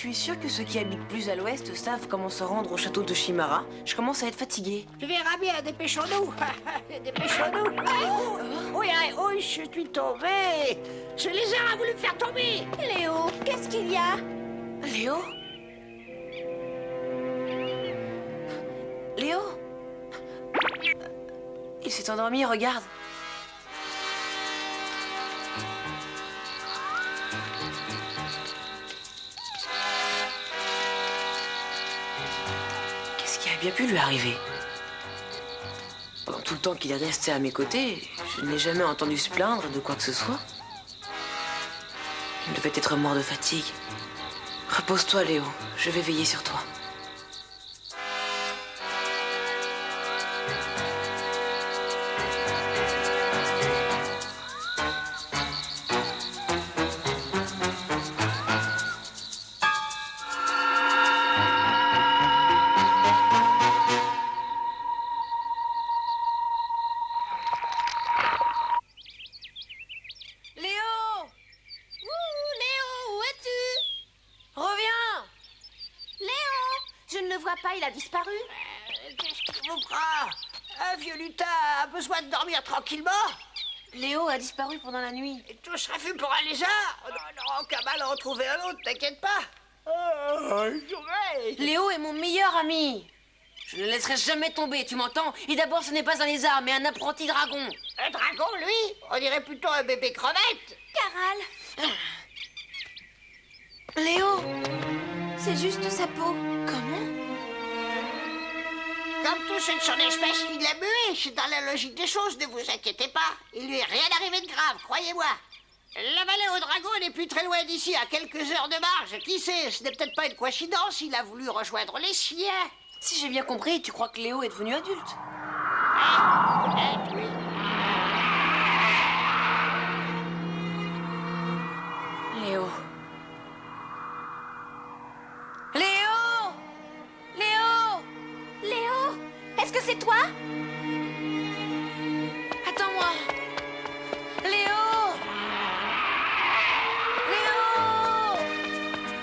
Tu es sûr que ceux qui habitent plus à l'ouest savent comment se rendre au château de Shimara? Je commence à être fatiguée. Tu verras bien, dépêchons-nous. Dépêchons-nous. Oui, je suis tombé. Ce lézard a voulu me faire tomber. Léo, qu'est-ce qu'il y a? Léo? Léo? Il s'est endormi, regarde. Qu'est-ce qui a bien pu lui arriver? Pendant tout le temps qu'il est resté à mes côtés, je ne l'ai jamais entendu se plaindre de quoi que ce soit. Il devait être mort de fatigue. Repose-toi, Léo. Je vais veiller sur toi. Il a disparu. Qu'est-ce qui vous prend? Un vieux lutin a besoin de dormir tranquillement. Léo a disparu pendant la nuit. Et tout sera vu pour un lézard. Non, qu'à mal en trouver un autre, t'inquiète pas. Léo est mon meilleur ami. Je ne le laisserai jamais tomber, tu m'entends? Et d'abord, ce n'est pas un lézard, mais un apprenti dragon. Un dragon, lui? On dirait plutôt un bébé crevette. Caral. Léo, C'est juste sa peau. comment? Comme tous ceux de son espèce, il a mué. C'est dans la logique des choses, ne vous inquiétez pas. Il lui est rien arrivé de grave, croyez-moi. La vallée aux dragons n'est plus très loin d'ici, à quelques heures de marche. Qui sait, ce n'est peut-être pas une coïncidence, il a voulu rejoindre les siens. Si j'ai bien compris, tu crois que Léo est devenu adulte? Peut-être, oui. Léo. Léo! Léo! Léo, est-ce que c'est toi? Attends-moi! Léo! Léo!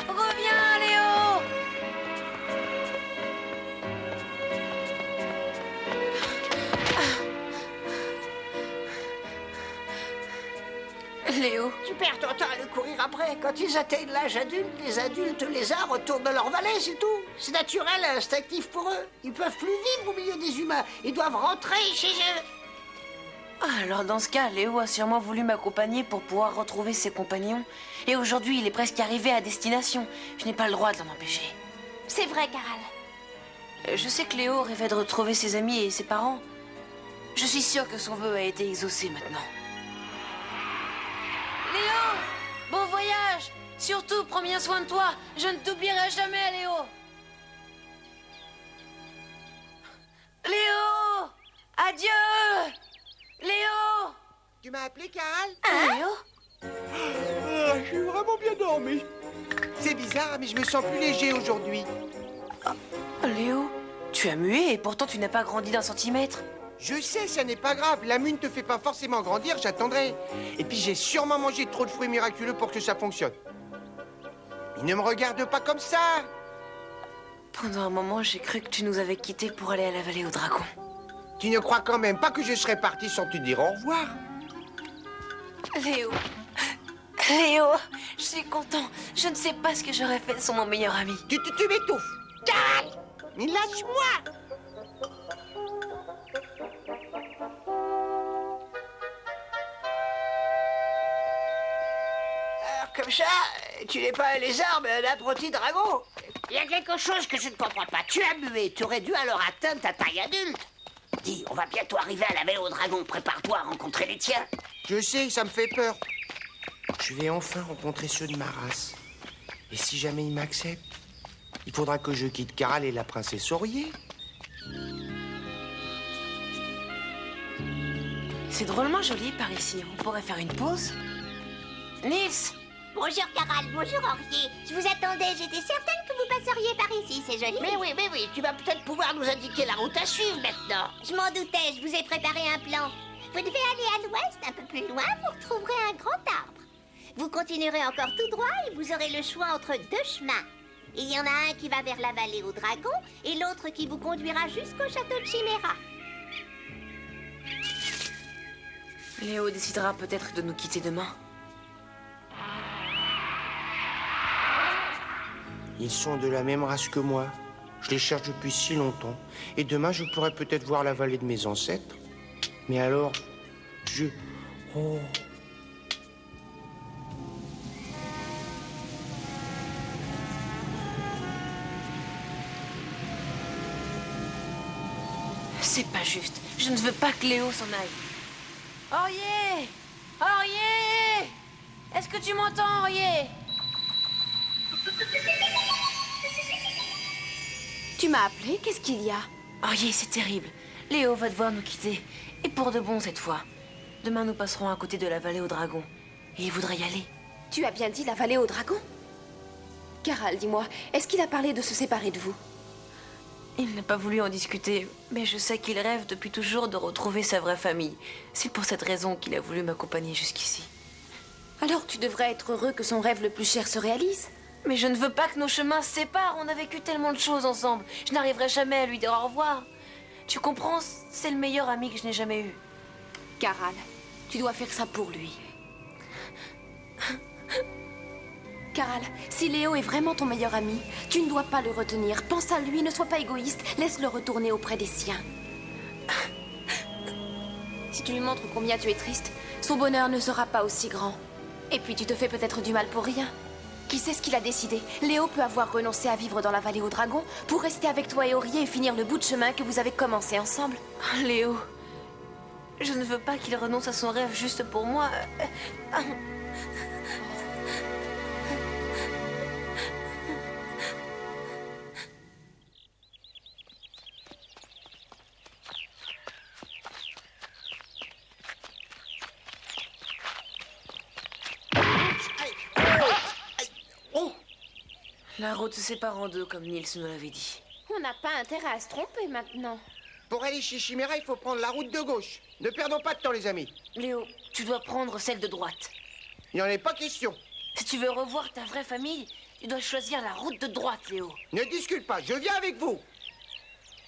Reviens, Léo! Léo, Tu perds ton temps à le courir après. Quand ils atteignent l'âge adulte, les adultes lézards retournent dans leur vallée, c'est tout. C'est naturel, instinctif pour eux. Ils peuvent plus vivre au milieu des humains. Ils doivent rentrer chez eux. alors dans ce cas, Léo a sûrement voulu m'accompagner pour pouvoir retrouver ses compagnons. Et aujourd'hui, il est presque arrivé à destination. Je n'ai pas le droit de l'en empêcher. C'est vrai, Caral. Je sais que Léo rêvait de retrouver ses amis et ses parents. Je suis sûre que son vœu a été exaucé maintenant. Léo! Bon voyage! Surtout, prends bien soin de toi. Je ne t'oublierai jamais, Léo. Léo! Adieu! Léo! Tu m'as appelé, Caral? Léo? Je suis vraiment bien dormi. C'est bizarre, mais je me sens plus léger aujourd'hui. Léo, tu as mué et pourtant tu n'as pas grandi d'1 centimètre. Je sais, ça n'est pas grave. La mue ne te fait pas forcément grandir, j'attendrai. Et puis j'ai sûrement mangé trop de fruits miraculeux pour que ça fonctionne. Mais ne me regarde pas comme ça. Pendant un moment, j'ai cru que tu nous avais quittés pour aller à la vallée aux dragons. Tu ne crois quand même pas que je serais parti sans te dire au revoir? Léo, Léo, je suis content. Je ne sais pas ce que j'aurais fait sans mon meilleur ami. Tu m'étouffes. Caral! Mais lâche-moi! Alors, comme ça, tu n'es pas un lézard, mais un apprenti dragon. Il y a quelque chose que je ne comprends pas. Tu as mué, tu aurais dû alors atteindre ta taille adulte. Dis, on va bientôt arriver à la vallée aux dragons. Prépare-toi à rencontrer les tiens. Je sais, ça me fait peur. Je vais enfin rencontrer ceux de ma race. Et si jamais ils m'acceptent, il faudra que je quitte Caral et la princesse Aurier. C'est drôlement joli par ici. On pourrait faire une pause. Nils! Bonjour Caral, bonjour Aurier. Je vous attendais, j'étais certaine que vous passeriez par ici, c'est joli. Mais oui, tu vas peut-être pouvoir nous indiquer la route à suivre maintenant. Je m'en doutais, je vous ai préparé un plan. Vous devez aller à l'ouest, un peu plus loin, vous retrouverez un grand arbre. Vous continuerez encore tout droit et vous aurez le choix entre 2 chemins. Il y en a un qui va vers la vallée aux dragons et l'autre qui vous conduira jusqu'au château de Chimera. Léo décidera peut-être de nous quitter demain. Ils sont de la même race que moi. Je les cherche depuis si longtemps. Et demain, je pourrais peut-être voir la vallée de mes ancêtres. Mais alors, Oh. C'est pas juste. Je ne veux pas que Léo s'en aille. Aurier! Aurier! Est-ce que tu m'entends, Aurier? Tu m'as appelé? Qu'est-ce qu'il y a? Aurier, c'est terrible. Léo va devoir nous quitter. Et pour de bon cette fois. Demain, nous passerons à côté de la vallée aux dragons. Et il voudrait y aller. Tu as bien dit la vallée aux dragons? Caral, dis-moi, est-ce qu'il a parlé de se séparer de vous? Il n'a pas voulu en discuter, mais je sais qu'il rêve depuis toujours de retrouver sa vraie famille. C'est pour cette raison qu'il a voulu m'accompagner jusqu'ici. Alors tu devrais être heureux que son rêve le plus cher se réalise. Mais je ne veux pas que nos chemins se séparent. On a vécu tellement de choses ensemble. Je n'arriverai jamais à lui dire au revoir. Tu comprends? C'est le meilleur ami que je n'ai jamais eu. Caral, tu dois faire ça pour lui. Caral, si Léo est vraiment ton meilleur ami, tu ne dois pas le retenir. Pense à lui, ne sois pas égoïste. Laisse-le retourner auprès des siens. Si tu lui montres combien tu es triste, son bonheur ne sera pas aussi grand. Et puis tu te fais peut-être du mal pour rien. Qui sait ce qu'il a décidé? Léo peut avoir renoncé à vivre dans la vallée aux dragons pour rester avec toi et Aurier et finir le bout de chemin que vous avez commencé ensemble. Oh, Léo, je ne veux pas qu'il renonce à son rêve juste pour moi. La route se sépare en deux, comme Nils nous l'avait dit. On n'a pas intérêt à se tromper maintenant. Pour aller chez Chimera, il faut prendre la route de gauche. Ne perdons pas de temps, les amis. Léo, tu dois prendre celle de droite. Il n'y en est pas question. Si tu veux revoir ta vraie famille, tu dois choisir la route de droite, Léo. Ne discute pas, je viens avec vous.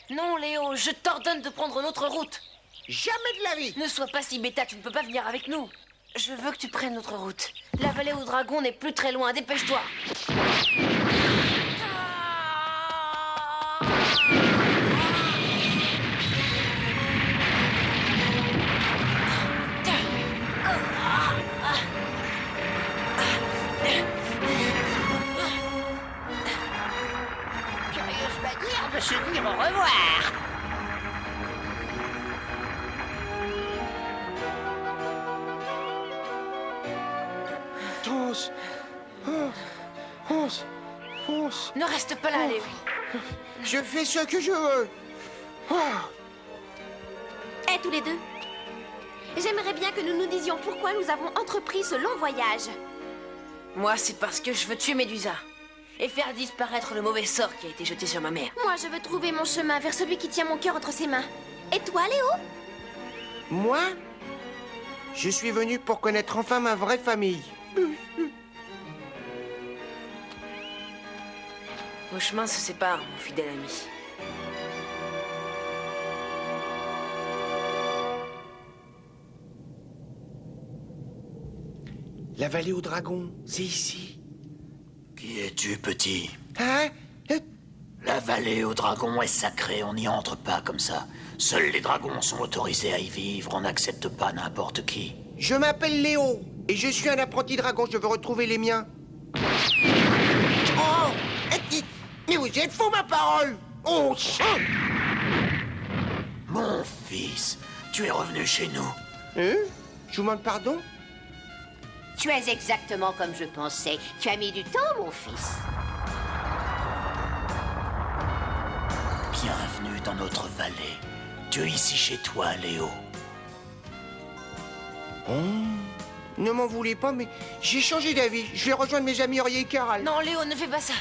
Non, Léo, je t'ordonne de prendre l'autre route. Jamais de la vie. Ne sois pas si bêta, tu ne peux pas venir avec nous. Je veux que tu prennes notre route. La vallée aux dragons n'est plus très loin, dépêche-toi. Curieuse manière de se dire au revoir. Onze. Ne reste pas là, Léo. Je fais ce que je veux. Eh, tous les deux. J'aimerais bien que nous nous disions pourquoi nous avons entrepris ce long voyage. Moi, c'est parce que je veux tuer Médusa. Et faire disparaître le mauvais sort qui a été jeté sur ma mère. Moi, je veux trouver mon chemin vers celui qui tient mon cœur entre ses mains. Et toi, Léo? Moi, je suis venu pour connaître enfin ma vraie famille. Nos chemins se séparent, mon fidèle ami. La vallée aux dragons, c'est ici. Qui es-tu, petit? Hein? La vallée aux dragons est sacrée, on n'y entre pas comme ça. Seuls les dragons sont autorisés à y vivre, on n'accepte pas n'importe qui. Je m'appelle Léo, et je suis un apprenti dragon, je veux retrouver les miens. Oh! Mais vous êtes fou, ma parole! Oh, chien! Mon fils, tu es revenu chez nous. Hein? Je vous demande pardon? Tu es exactement comme je pensais. Tu as mis du temps, mon fils. Bienvenue dans notre vallée. Tu es ici chez toi, Léo. Oh. Ne m'en voulez pas, mais j'ai changé d'avis. Je vais rejoindre mes amis Aurier et Caral. Non, Léo, ne fais pas ça.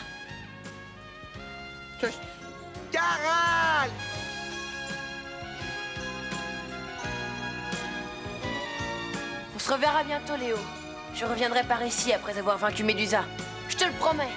Caral! On se reverra bientôt, Léo. Je reviendrai par ici après avoir vaincu Médusa. Je te le promets.